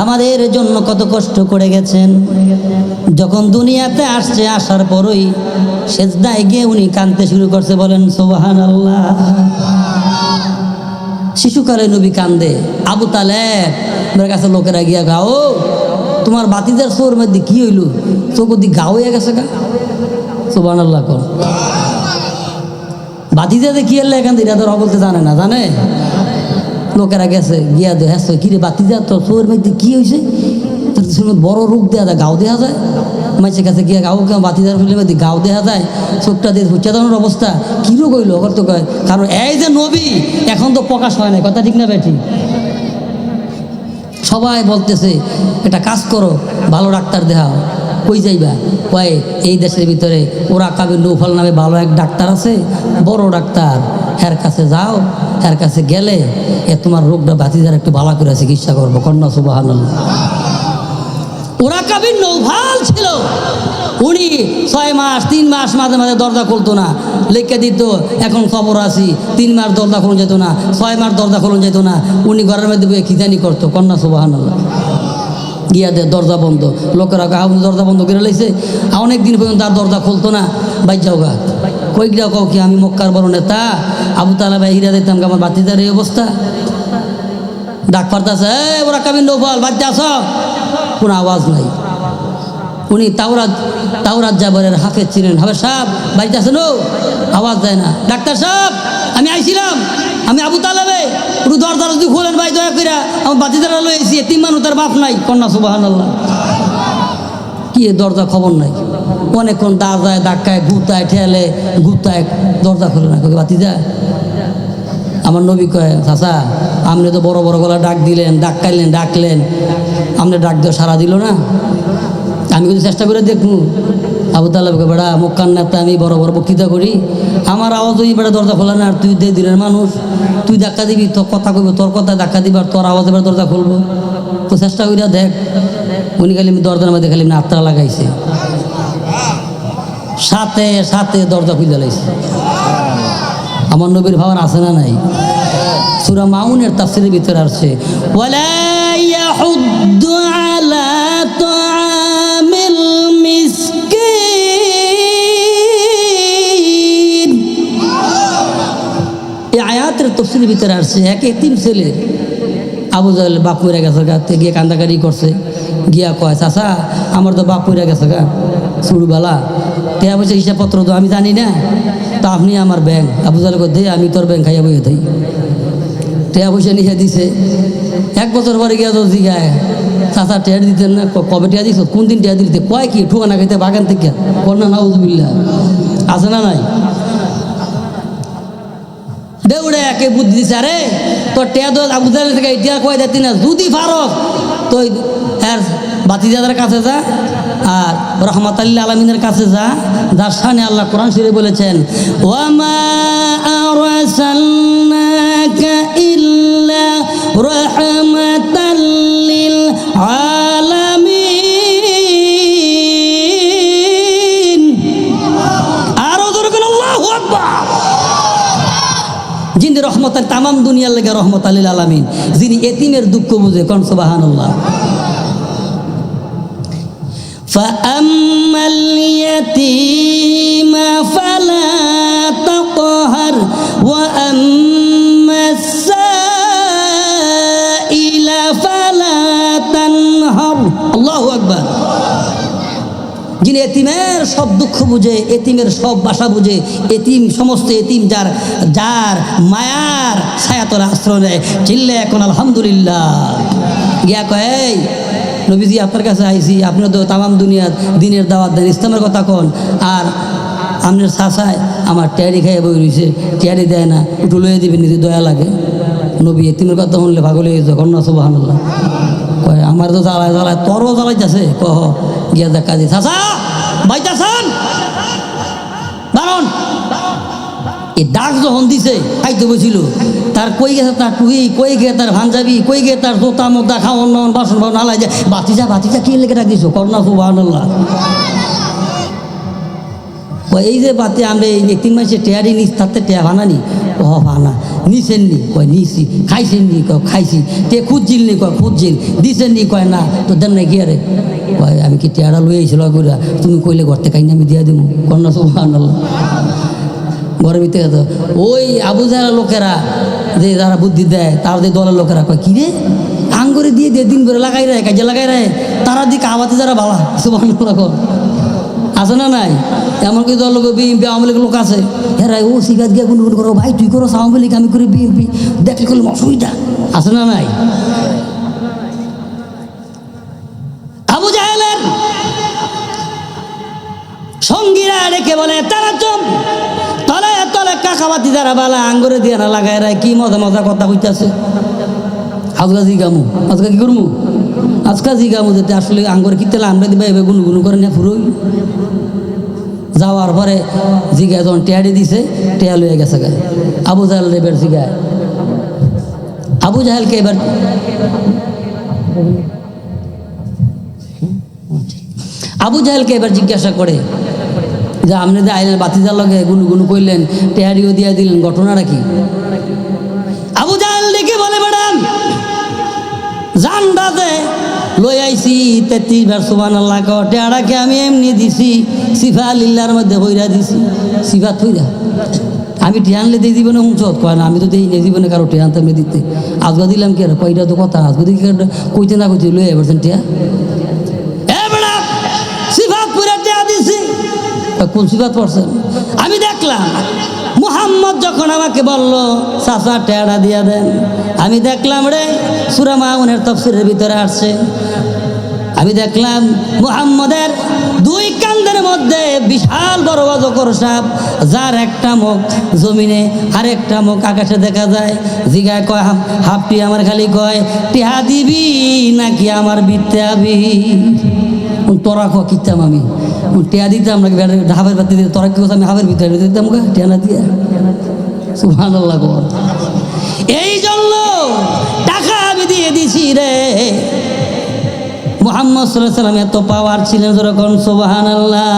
আমাদের জন্য কত কষ্ট করে গেছেন। যখন দুনিয়াতে আসছে, আসার পরই সেজদায় গিয়ে উনি কাঁদতে শুরু করছে, বলেন সুবহানাল্লাহ। শিশুকালে নবী কান্দে। আবু তালেবের কাছে লোকেরা গিয়া গাও, তোমার বাতিজার চোর মধ্যে কি হইল, চোখ দি গাও হয়ে গেছে গা। সুবহানাল্লাহ কোন বাতিজাতে কি হলে এখান থেকে তো বলতে জানে না, জানে লোকেরা গেছে গিয়া দে হ্যাঁ কিরে বাতিজা তোর চোর মধ্যে কি হয়েছে, তোর বড় রোগ দেওয়া যায়, গাও দেওয়া যায়। মাইসের কাছে গিয়া গাও কেমন বাতিজার ফুলের মধ্যে গাও দেওয়া যায়, চোখটা দিয়ে উচ্চারণের অবস্থা কী রোগ হইলো ওর তো কয়, কারণ এই যে নবী এখন তো প্রকাশ হয় না, কথা ঠিক না বেঠি। সবাই বলতেছে একটা কাজ করো, ভালো ডাক্তার দেখাও। কই যাইবা? কয় এই দেশের ভিতরে ওরা কাবির নৌফল নামে ভালো এক ডাক্তার আছে, বড় ডাক্তার, এর কাছে যাও, এর কাছে গেলে তোমার রোগটা বাতিজার একটু ভালো করে চিকিৎসা করবো। কন্যা সুবহানাল্লাহ। ওরা কাবির নৌফল ছিল, উনি 6 মাস 3 মাস মাঝে মাঝে দরজা খুলতো না, লিখে দিত এখন খবর আসি। 3 মাস দরজা খুলন যেত না, 6 মাস দরজা খুলন যেত না, উনি ঘরের মধ্যে বয়ে খিজানি করতো। কন্যা সুবহানাল্লাহ। গিয়া দে দরজা বন্ধ, লোকেরা দরজা বন্ধ করে লাইছে। অনেক দিন পর্যন্ত আর দরজা খুলতো না। বাইর যাও গা, কয়েকটা কও কি আমি মক্কার বড় নেতা আবু তালেব হিরা দিতাম, আমার বাতিদার এই অবস্থা। ডাক পারতাছে, ওরা কাবির নৌফল বাচ্চা আস, কোনো আওয়াজ নাই। উনি তাওরাত জাবরের হাফেজ ছিলেন। হাফেজ সাহেব বাড়িতে আছেন? ও আওয়াজ দেয় না। ডাক্তার সাহেব আমি আইছিলাম, আমি আবু তালেবে, একটু দরজা যদি খোলেন ভাই দয়া করে, আমার বাতিদারা লইছি, এতিম মানুষ, তার বাপ নাই। কন্যা সুবহানাল্লাহ। কি দরজা খবর নাই, অনেকক্ষণ দরজায় ধাক্কায় গুতায় ঠেলে গুতায়, দরজা খোলে না। বাতিজা আমার নবী কয়, চাচা আপনি তো বড় বড় গলা ডাক দিলেন, ডাকলেন, আপনি ডাক দিয়ে সারা দিল না, আমি কিন্তু চেষ্টা করে দেখবো। আবু তালেবকে, বেড়া মক্কার নেতা, আমি বড় বড় বক্তৃতা করি, আমার আওয়াজ ওই বেড়া দরজা খোলা না, আর তুই দিনের মানুষ, তুই ধাক্কা দিবি, তোর কথা কইব, তোর কথা ধাক্কা দিবি, আর তোর আওয়াজ এবার দরজা খুলবো। তো চেষ্টা করিয়া দেখ। উনি খালি দরজার মধ্যে খালি আত্রা লাগাইছে, সাথে সাথে দরজা খুলে লাইছে। আমার নবীর ভাবনা আছে না নাই? সূরা মাউনের তাফসীরের ভিতরে আসছে, ওয়ালা ইয়াহুদ্দু আলা তাআমিল মিসকিন। এই আয়াতের তাফসীরের ভিতরে আসছে, এক এতিম ছেলে আবু জাহেল বাপ মরে গেছে গা, গিয়ে কান্দাকারি করছে, গিয়া কয়, চাচা আমার তো বাপ মরে গেছে গা, ছোটবেলা টাকা পয়সা হিসাবপত্র তো আমি জানি না, তা আপনি আমার ব্যাংক। আবু জাহেল কয়, দে আমি তোর ব্যাংক খাইয়া বইয়ে থাই। টাকা পয়সা নিয়ে দিছে। 1 বছর পরে গিয়া তো জিগায়, চাচা টেয়ার দিতেন না? কবে টেয়া দিস? কোন দিন টেয়া দিতে? কয় কি ঠুকানা খাইতে বাগান থেকে? কন্যা নাউজুবিল্লাহ। আছে না নাই? দেউড়ে একে বুদ্ধি দিছে, আরে তোর টেয়া দোষ আবু জাহেল থেকে টেয়া কয় দিতি না, যদি ফারস তো এর বাতিজাদের কাছে যা, আর রহমাতুল আলামিনের কাছে যা, যার শানে আল্লাহ কোরআন শরীফে বলেছেন, ওয়ামা আরসালনাকা ইল্লা রাহমাতাল লিল আলামিন। আরো জোরে বলেন আল্লাহু আকবার। যিনি রহমতাল তামাম দুনিয়ার লেগে রহমতাল লিল আলামিন, যিনি এতিমের দুঃখ বুঝে। কোন সুবহানাল্লাহ। فأما اليتيم فلا تقهر وأما السائل فلا تنهر। আল্লাহু আকবার। যিনি এতিমের সব দুঃখ বুঝে, এতিমের সব বাসা বুঝে, এতিম সমস্ত এতিম যার মায়ার ছায়াতলে আশ্রয় নেয়, চিল্লে এখন আলহামদুলিল্লাহ। গিয়া কয়, নবীজি আপনার কাছে আইসি, আপনি তো তামাম দুনিয়া দিনের দাওয়াত দেন, ইসলামের কথা কন, আর আপনার চাচায় আমার টেয়ারি খাইয়ে বই রয়েছে, টেয়ারি দেয় না, একটু লইয়ে দিবেন, নিজে দয়া লাগে। নবী এতিমের কথা শুনলে পাগল হয়ে গেছে। কন্যা সুবহানাল্লাহ। কয় আমার তো জ্বালায় তোরও জ্বালাইতেছে। কহ গিয়া দেখা দি, চাচা বাইতাছেন দাঁড়ন। এই ডাক যখন দিছে খাইতে বসিল, তার কই গেছে তার টুই, কই গিয়ে তার ভাঞ্জাবি, কই গিয়ে তার জোতা মোতা খাওয়ান বাসন নালাই যায়, বাতিজা কি লেগে ডাক দিছো? কন্যা সুবহানাল্লাহ। এই যে বাতি আমরা এই 3 মাসে টেয়ারি নিস, তাতে টেয়া ভানানি, ও ভানা নিছেন নি? কয় নিছি। খাইছেন নি? কয় খাইছি। তে খুঁজছিল নি? কয় খুঁজছিল। দিছেন নি? কয় না। তো দেন না কি আরে? কয় আমি কি টেয়ারা লই আইছিল কইরা, তুমি কইলে ঘর থেকে আমি দিয়া দিব। কন্যা সুবহানাল্লাহ। ঘরের ভিতরে তো ওই আবু জাহেলের লোকেরা যে যারা বুদ্ধি দেয়, তার যে দলের লোকেরা কয় কি রে আঙ্গুরে দিয়ে দিয়ে দিন করে লাগাই রায়, কাজে লাগাই রায়, তারা দিকে আবাতে যারা বালা সুবহানাল্লাহ আছে না নাই? এমনকি দল বিএনপি আওয়ামী লীগ লোক আছে, হ্যাঁ ও সিগারেট গিয়ে গুনগুন করো, ভাই তুই করো আওয়ামী লীগ আমি করি বিএনপি, দেখলে করলাম অসুবিধা আছে না নাই? আবু জাহেলের সঙ্গীরা ডেকে বলে তারা চুপ, তলে তলে কাকাবাতি যারা বালা আঙ্গুরে দিয়ে না লাগাই রায়, কি মজা মজা কথা কইতাছে। আজকা জিগামু, আজকা কি করমু? আজকা জিগামু যেতে আসলে আঙ্গুরে কি তেলে আমরা দিবা এবার গুনগুন করে না ফুরোই। যাওয়ার পরে জিগা যখন টেয়ারি দিছে, টেয়া লইয়া গেছে গায়ে। আবু জাহেল এবার জিগায়, আবু জাহেলকে এবার আবু জাহেলকে এবার জিজ্ঞাসা করে যে আপনি যে আইলেন বাতিজার লগে গুনগুনু করলেন, টেয়ারিও দিয়া দিলেন, ঘটনাটা কি? আবু জাহেল ডেকে বলে ম্যাডাম জানডাতে লই আইছি 33 বার সুবহানাল্লাহ কও, টেয়ারাকে আমি এমনি দিছি সিফা লিল্লাহর মধ্যে বইরা দিছি, সিফা থইরা। আমি টিয়ানলে দিয়ে জীবনে হুঁচত কয় না, আমি তো দিই জীবনে কারো টিয়ান তেমনি দিতে। আজকে দিলাম কি আর কয়টা তো কথা, আজকে দিকে কইতে না কইতে লই এবার টিয়া সিফাত পুরা টিয়া দিছি। কোন সিফাত পড়ছেন? আমি দেখলাম মুহাম্মদ যখন আমাকে বলল চাচা টেয়ারা দিয়া দেন, আমি দেখলাম রে সূরা মাউনের তাফসীরের ভিতরে আসছে, আমি দেখলাম মুহাম্মদের দুই কাঁধের মধ্যে বিশাল বড় অজগর সাপ, যার একটা মুখ জমিনে আর একটা মুখ আকাশে দেখা যায়। জিগায় কয় হাফটি আমার খালি কয় টিহা দিবি নাকি আমার বিত্তে আবি? তোরা ক কিতাম আমি টিয়া দিতাম নাকি হাফের বাতি দিতে, তোরা কি কথা আমি হাফের ভিতরে দিতাম গা টিয়া না দিয়া? সুবহানাল্লাহ। এই জন্য টাকা আমি দিয়ে দিছি রে। মুহাম্মদ সাল্লাল্লাহু আলাইহি ওয়াসাল্লাম এত পাওয়ার ছিলেন যখন সুবহানাল্লাহ।